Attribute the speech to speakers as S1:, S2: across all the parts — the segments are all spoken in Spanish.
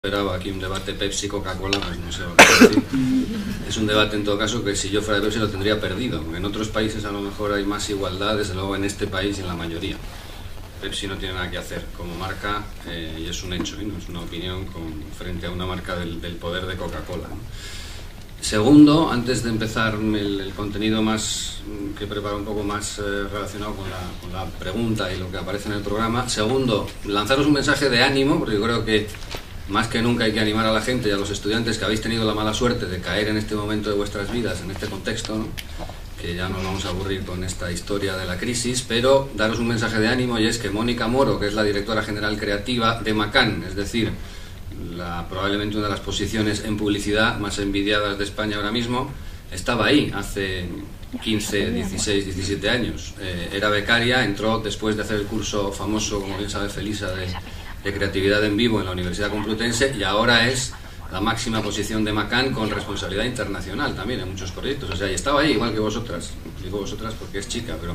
S1: Esperaba aquí un debate Pepsi-Coca-Cola, pues no sé lo que decir. Es un debate en todo caso que si yo fuera de Pepsi lo tendría perdido. En otros países a lo mejor hay más igualdad, desde luego en este país en la mayoría. Pepsi no tiene nada que hacer como marca y es un hecho, no es una opinión frente a una marca del poder de Coca-Cola, ¿no? Segundo, antes de empezar el contenido más que preparo un poco más relacionado con la pregunta y lo que aparece en el programa. Segundo, lanzaros un mensaje de ánimo, porque yo creo que más que nunca hay que animar a la gente y a los estudiantes que habéis tenido la mala suerte de caer en este momento de vuestras vidas, en este contexto, ¿no? Que ya nos vamos a aburrir con esta historia de la crisis, pero daros un mensaje de ánimo, y es que Mónica Moro, que es la directora general creativa de Macan, es decir, probablemente una de las posiciones en publicidad más envidiadas de España ahora mismo, estaba ahí hace 15, 16, 17 años. Era becaria, entró después de hacer el curso famoso, como bien sabe Felisa, de creatividad en vivo en la Universidad Complutense, y ahora es la máxima posición de Macan con responsabilidad internacional también en muchos proyectos. O sea, y estaba ahí igual que vosotras, digo vosotras porque es chica, pero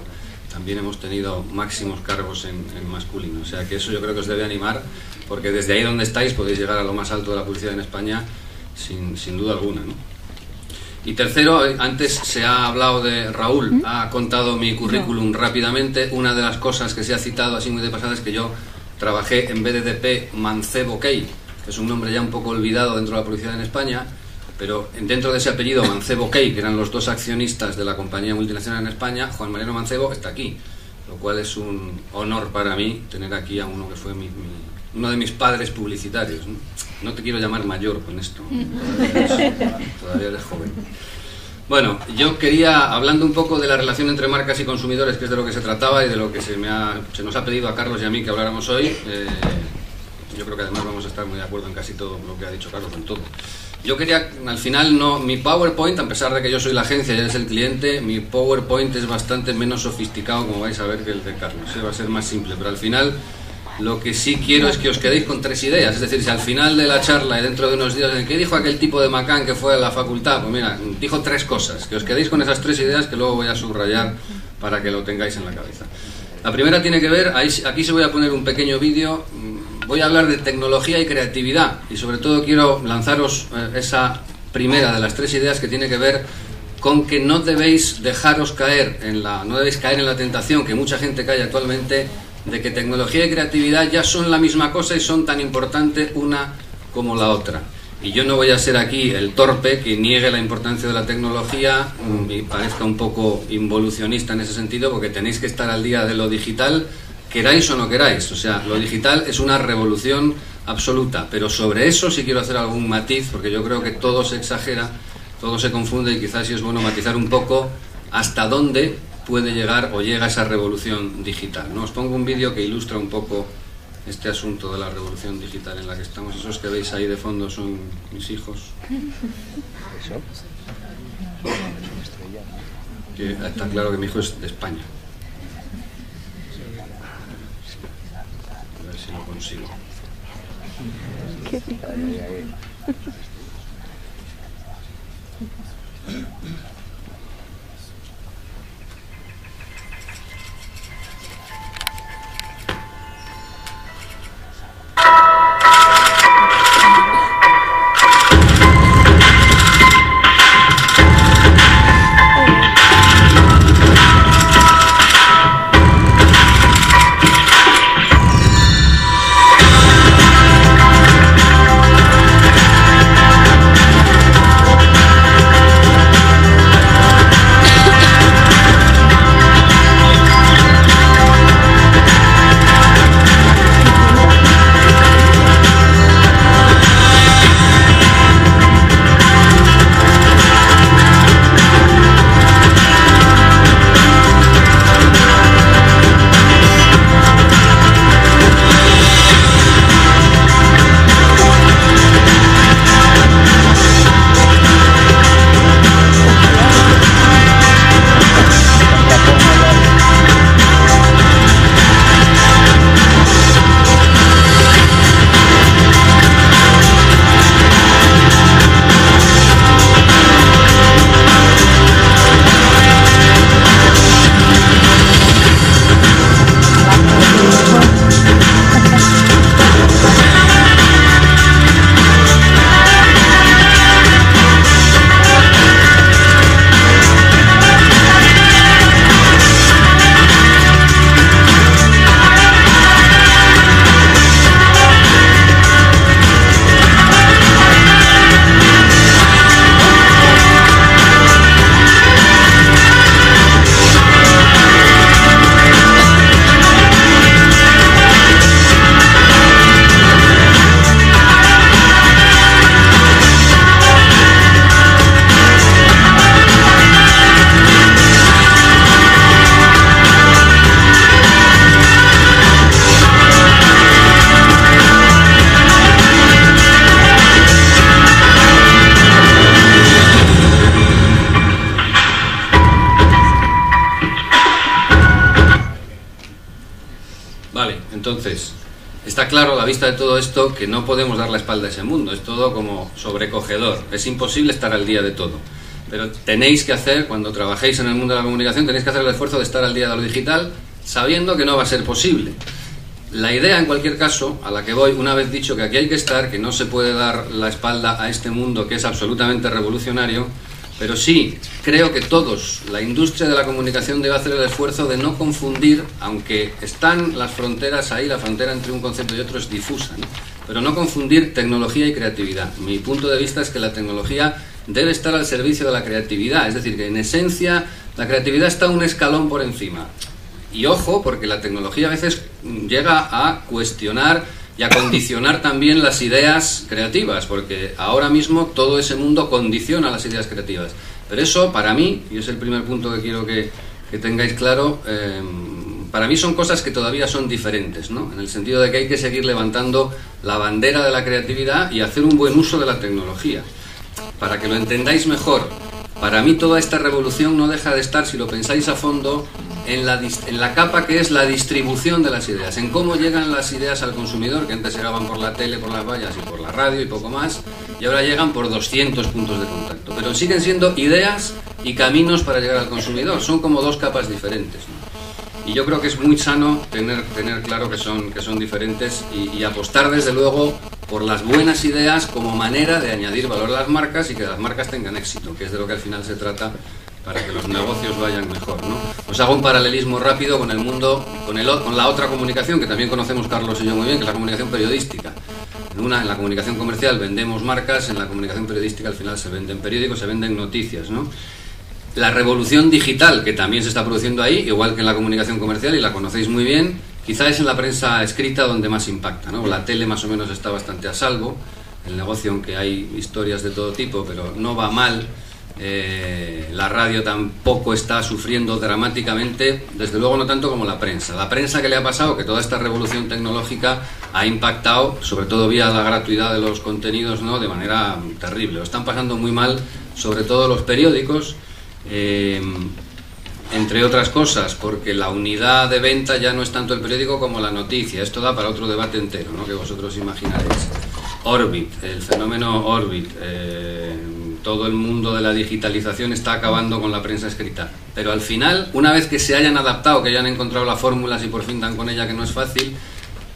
S1: también hemos tenido máximos cargos en masculino. O sea que eso yo creo que os debe animar, porque desde ahí donde estáis podéis llegar a lo más alto de la publicidad en España sin duda alguna, ¿no? Y tercero, antes se ha hablado de Raúl, ha contado mi currículum rápidamente. Una de las cosas que se ha citado así muy de pasada es que yo trabajé en BDP Mancebo Key, que es un nombre ya un poco olvidado dentro de la publicidad en España, pero dentro de ese apellido Mancebo Key, que eran los dos accionistas de la compañía multinacional en España, Juan Mariano Mancebo está aquí, lo cual es un honor para mí tener aquí a uno que fue uno de mis padres publicitarios, ¿no? No te quiero llamar mayor con esto, todavía eres joven. Bueno, yo quería, hablando un poco de la relación entre marcas y consumidores, que es de lo que se trataba y de lo que se nos ha pedido a Carlos y a mí que habláramos hoy, yo creo que además vamos a estar muy de acuerdo en casi todo lo que ha dicho Carlos, en todo. Yo quería, al final, mi PowerPoint, a pesar de que yo soy la agencia y él es el cliente, mi PowerPoint es bastante menos sofisticado, como vais a ver, que el de Carlos. Va a ser más simple, pero al final lo que sí quiero es que os quedéis con tres ideas. Es decir, si al final de la charla y dentro de unos días, ¿qué dijo aquel tipo de Macan que fue a la facultad? Pues mira, dijo tres cosas. Que os quedéis con esas tres ideas que luego voy a subrayar para que lo tengáis en la cabeza. La primera tiene que ver, aquí se voy a poner un pequeño vídeo. Voy a hablar de tecnología y creatividad, y sobre todo quiero lanzaros esa primera de las tres ideas, que tiene que ver con que no debéis dejaros caer no debéis caer en la tentación que mucha gente cae actualmente, de que tecnología y creatividad ya son la misma cosa y son tan importantes una como la otra. Y yo no voy a ser aquí el torpe que niegue la importancia de la tecnología y parezca un poco involucionista en ese sentido, porque tenéis que estar al día de lo digital, queráis o no queráis. O sea, lo digital es una revolución absoluta, pero sobre eso sí quiero hacer algún matiz, porque yo creo que todo se exagera, todo se confunde, y quizás sí es bueno matizar un poco hasta dónde puede llegar o llega esa revolución digital, ¿no? Os pongo un vídeo que ilustra un poco este asunto de la revolución digital en la que estamos. Esos que veis ahí de fondo son mis hijos. Que está claro que mi hijo es de España. A ver si lo consigo. está claro a la vista de todo esto que no podemos dar la espalda a ese mundo, es todo como sobrecogedor, es imposible estar al día de todo. Pero tenéis que hacer, cuando trabajéis en el mundo de la comunicación, tenéis que hacer el esfuerzo de estar al día de lo digital, sabiendo que no va a ser posible. La idea, en cualquier caso, a la que voy, una vez dicho que aquí hay que estar, que no se puede dar la espalda a este mundo que es absolutamente revolucionario, pero sí creo que todos, la industria de la comunicación debe hacer el esfuerzo de no confundir, aunque están las fronteras ahí, la frontera entre un concepto y otro es difusa, ¿no? Pero no confundir tecnología y creatividad. Mi punto de vista es que la tecnología debe estar al servicio de la creatividad, es decir, que en esencia la creatividad está un escalón por encima. Y ojo, porque la tecnología a veces llega a cuestionar y a condicionar también las ideas creativas, porque ahora mismo todo ese mundo condiciona las ideas creativas. Pero eso, para mí, y es el primer punto que quiero que tengáis claro, para mí son cosas que todavía son diferentes, ¿no? En el sentido de que hay que seguir levantando la bandera de la creatividad y hacer un buen uso de la tecnología. Para que lo entendáis mejor, para mí toda esta revolución no deja de estar, si lo pensáis a fondo, en la capa que es la distribución de las ideas, en cómo llegan las ideas al consumidor, que antes llegaban por la tele, por las vallas y por la radio y poco más, y ahora llegan por 200 puntos de contacto. Pero siguen siendo ideas y caminos para llegar al consumidor, son como dos capas diferentes, ¿no? Y yo creo que es muy sano tener claro que son diferentes y apostar desde luego por las buenas ideas como manera de añadir valor a las marcas y que las marcas tengan éxito, que es de lo que al final se trata para que los negocios vayan mejor, ¿no? Os hago un paralelismo rápido con el mundo, con la otra comunicación que también conocemos Carlos y yo muy bien, que es la comunicación periodística. En la comunicación comercial vendemos marcas, en la comunicación periodística al final se venden periódicos, se venden noticias, ¿no? La revolución digital que también se está produciendo ahí, igual que en la comunicación comercial, y la conocéis muy bien, quizá es en la prensa escrita donde más impacta, ¿no? La tele más o menos está bastante a salvo, el negocio, aunque hay historias de todo tipo, pero no va mal. La radio tampoco está sufriendo dramáticamente, desde luego no tanto como la prensa. La prensa, ¿qué le ha pasado? Que toda esta revolución tecnológica ha impactado, sobre todo vía la gratuidad de los contenidos, ¿no?, de manera terrible. Lo están pasando muy mal, sobre todo los periódicos, entre otras cosas, porque la unidad de venta ya no es tanto el periódico como la noticia. Esto da para otro debate entero, ¿no?, que vosotros imaginaréis. Orbit, el fenómeno Orbit, todo el mundo de la digitalización está acabando con la prensa escrita. Pero al final, una vez que se hayan adaptado, que hayan encontrado las fórmulas y por fin dan con ella, que no es fácil,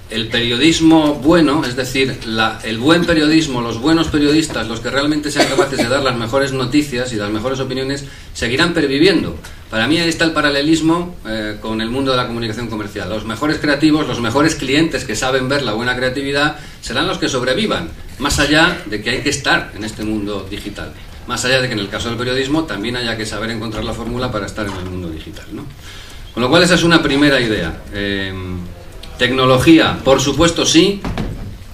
S1: el periodismo bueno, es decir, el buen periodismo, los buenos periodistas, los que realmente sean capaces de dar las mejores noticias y las mejores opiniones, seguirán perviviendo. Para mí ahí está el paralelismo con el mundo de la comunicación comercial. Los mejores creativos, los mejores clientes que saben ver la buena creatividad, serán los que sobrevivan, más allá de que hay que estar en este mundo digital. Más allá de que en el caso del periodismo también haya que saber encontrar la fórmula para estar en el mundo digital, ¿no? Con lo cual esa es una primera idea. Tecnología, por supuesto sí,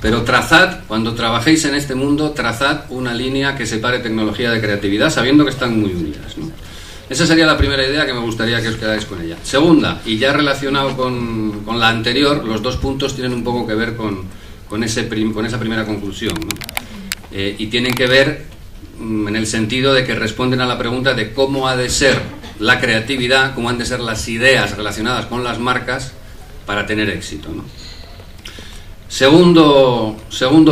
S1: pero trazad, cuando trabajéis en este mundo, trazad una línea que separe tecnología de creatividad, sabiendo que están muy unidas, ¿no? Esa sería la primera idea que me gustaría que os quedáis con ella. Segunda, y ya relacionado con la anterior, los dos puntos tienen un poco que ver con esa primera conclusión, ¿no? Y tienen que ver en el sentido de que responden a la pregunta de cómo ha de ser la creatividad, cómo han de ser las ideas relacionadas con las marcas para tener éxito, ¿no? Segundo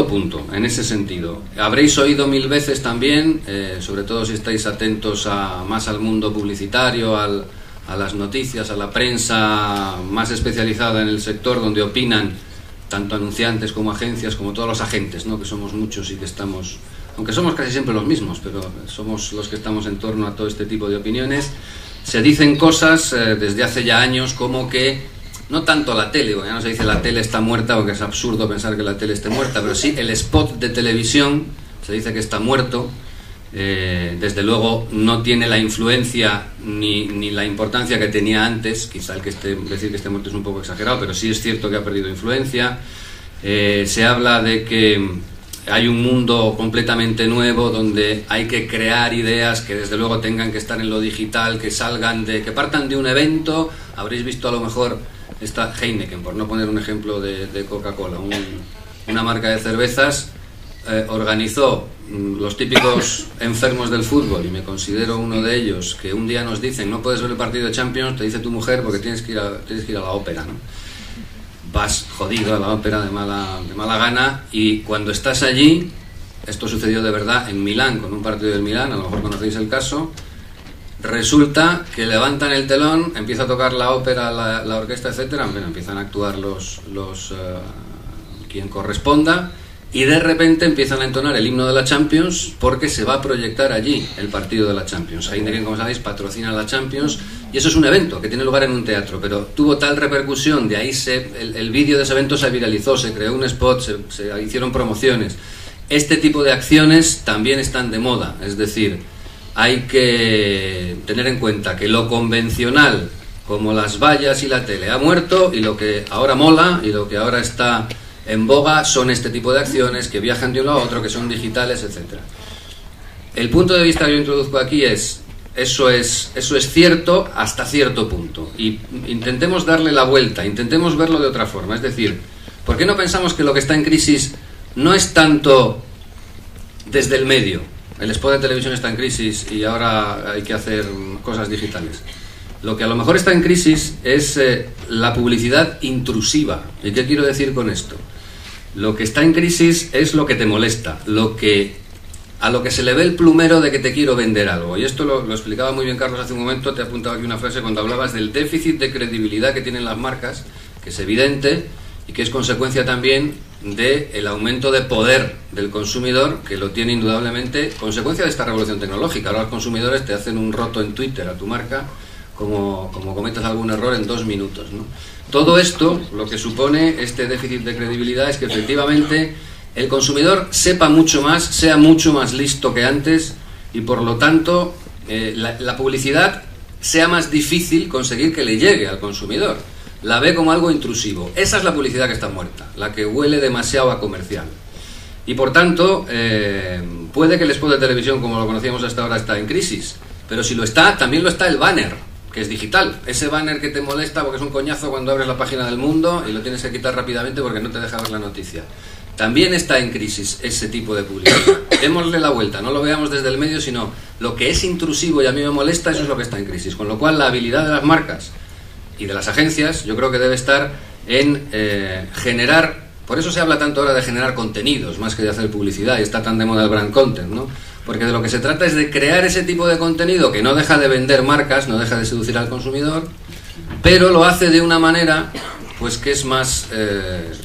S1: punto, en ese sentido. Habréis oído mil veces también, sobre todo si estáis atentos más al mundo publicitario, a las noticias, a la prensa más especializada en el sector, donde opinan tanto anunciantes como agencias, como todos los agentes, ¿no?, que somos muchos y que estamos, aunque somos casi siempre los mismos, pero somos los que estamos en torno a todo este tipo de opiniones. Se dicen cosas desde hace ya años como que no tanto la tele, porque ya no se dice la tele está muerta, porque es absurdo pensar que la tele esté muerta, pero sí el spot de televisión se dice que está muerto. Desde luego no tiene la influencia ni la importancia que tenía antes. Quizá decir que esté muerto es un poco exagerado, pero sí es cierto que ha perdido influencia. Se habla de que hay un mundo completamente nuevo donde hay que crear ideas que desde luego tengan que estar en lo digital, que partan de un evento. Habréis visto a lo mejor esta Heineken, por no poner un ejemplo de Coca-Cola, una marca de cervezas, organizó los típicos enfermos del fútbol, y me considero uno de ellos, que un día nos dicen no puedes ver el partido de Champions, te dice tu mujer, porque tienes que ir a la ópera, ¿no? vas jodido a la ópera de mala gana, y cuando estás allí, esto sucedió de verdad en Milán, con un partido del Milán, a lo mejor conocéis el caso, resulta que levantan el telón, empieza a tocar la ópera, la orquesta, etcétera, bueno, empiezan a actuar quien corresponda, y de repente empiezan a entonar el himno de la Champions, porque se va a proyectar allí el partido de la Champions. Heineken, como sabéis, patrocina la Champions, y eso es un evento que tiene lugar en un teatro, pero tuvo tal repercusión, de ahí el vídeo de ese evento se viralizó, se creó un spot, se hicieron promociones. Este tipo de acciones también están de moda, es decir, hay que tener en cuenta que lo convencional, como las vallas y la tele, ha muerto, y lo que ahora mola y lo que ahora está en boga son este tipo de acciones que viajan de uno a otro, que son digitales, etcétera. El punto de vista que yo introduzco aquí es, eso es cierto hasta cierto punto, y intentemos darle la vuelta, intentemos verlo de otra forma. Es decir, ¿por qué no pensamos que lo que está en crisis no es tanto desde el medio? El spot de televisión está en crisis y ahora hay que hacer cosas digitales. Lo que a lo mejor está en crisis es la publicidad intrusiva. ¿Y qué quiero decir con esto? Lo que está en crisis es lo que te molesta, a lo que se le ve el plumero de que te quiero vender algo. Y esto lo explicaba muy bien Carlos hace un momento. Te he apuntado aquí una frase cuando hablabas del déficit de credibilidad que tienen las marcas, que es evidente y que es consecuencia también del aumento de poder del consumidor, que lo tiene indudablemente, consecuencia de esta revolución tecnológica. Ahora los consumidores te hacen un roto en Twitter a tu marca como cometas algún error en 2 minutos, ¿no? Todo esto, lo que supone este déficit de credibilidad, es que efectivamente el consumidor sepa mucho más, sea mucho más listo que antes, y por lo tanto la publicidad sea más difícil conseguir que le llegue al consumidor. La ve como algo intrusivo. Esa es la publicidad que está muerta, la que huele demasiado a comercial. Y por tanto, puede que el spot de televisión, como lo conocíamos hasta ahora, está en crisis, pero si lo está, también lo está el banner, que es digital. Ese banner que te molesta porque es un coñazo cuando abres la página del Mundo y lo tienes que quitar rápidamente porque no te deja ver la noticia. También está en crisis ese tipo de publicidad. Démosle la vuelta, no lo veamos desde el medio, sino lo que es intrusivo y a mí me molesta, eso es lo que está en crisis. Con lo cual, la habilidad de las marcas y de las agencias, yo creo que debe estar en generar, por eso se habla tanto ahora de generar contenidos, más que de hacer publicidad, y está tan de moda el brand content, ¿no? Porque de lo que se trata es de crear ese tipo de contenido que no deja de vender marcas, no deja de seducir al consumidor, pero lo hace de una manera pues que es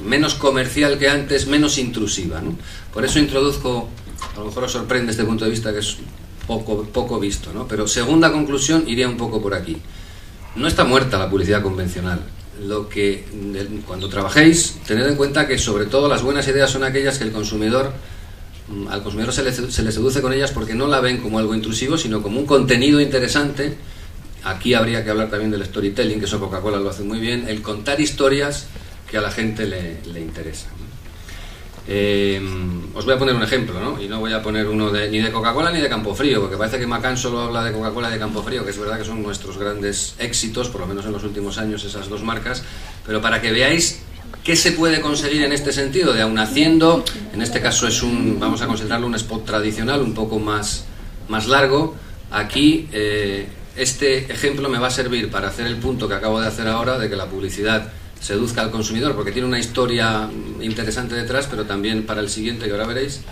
S1: menos comercial que antes, menos intrusiva, ¿no? Por eso introduzco, a lo mejor os sorprende este punto de vista que es poco visto, ¿no? Pero segunda conclusión iría un poco por aquí. No está muerta la publicidad convencional. Cuando trabajéis, tened en cuenta que sobre todo las buenas ideas son aquellas que al consumidor se le seduce con ellas porque no la ven como algo intrusivo, sino como un contenido interesante. Aquí habría que hablar también del storytelling, que eso Coca-Cola lo hace muy bien, el contar historias que a la gente le interesan. Os voy a poner un ejemplo, ¿no? Y no voy a poner uno ni de Coca-Cola ni de Campofrío, porque parece que Macán solo habla de Coca-Cola y de Campofrío, que es verdad que son nuestros grandes éxitos, por lo menos en los últimos años, esas dos marcas, pero para que veáis qué se puede conseguir en este sentido, de aun haciendo, en este caso vamos a considerarlo un spot tradicional, un poco más largo. Aquí este ejemplo me va a servir para hacer el punto que acabo de hacer ahora, de que la publicidad seduzca al consumidor, porque tiene una historia interesante detrás, pero también para el siguiente, que ahora veréis.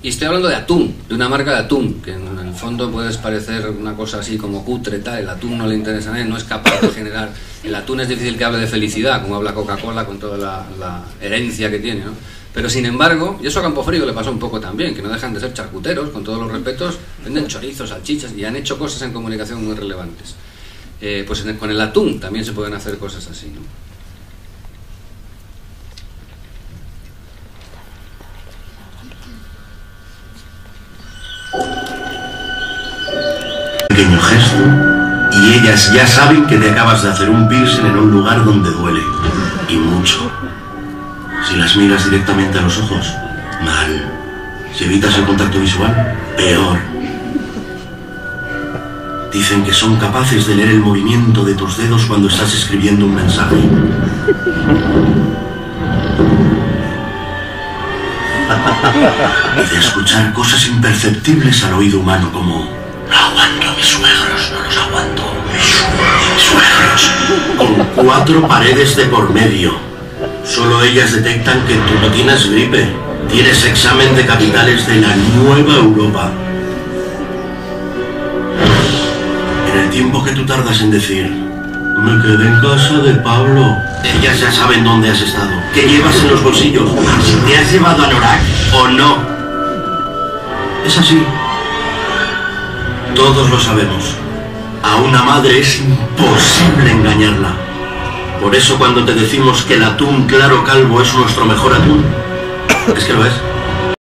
S1: Y estoy hablando de atún, de una marca de atún, que en el fondo puede parecer una cosa así como cutre, tal. El atún no le interesa a nadie, no es capaz de generar. El atún es difícil que hable de felicidad, como habla Coca-Cola con toda la herencia que tiene, ¿no? Pero sin embargo, y eso a Campofrío le pasó un poco también, que no dejan de ser charcuteros, con todos los respetos, venden chorizos, salchichas, y han hecho cosas en comunicación muy relevantes. Pues con el atún también se pueden hacer cosas así, ¿no?
S2: Pequeño gesto y ellas ya saben que te acabas de hacer un piercing en un lugar donde duele, y mucho. Si las miras directamente a los ojos, mal. Si evitas el contacto visual, peor. Dicen que son capaces de leer el movimiento de tus dedos cuando estás escribiendo un mensaje. Y de escuchar cosas imperceptibles al oído humano como: no aguanto a mis suegros, no los aguanto, mis suegros. Con 4 paredes de por medio. Solo ellas detectan que tú no tienes gripe. Tienes examen de capitales de la nueva Europa. En el tiempo que tú tardas en decir, me quedé en casa de Pablo, ellas ya saben dónde has estado, qué llevas en los bolsillos, si te has llevado a Norak o no. Es así. Todos lo sabemos. A una madre es imposible engañarla. Por eso cuando te decimos que el atún claro calvo es nuestro mejor atún, es que lo es.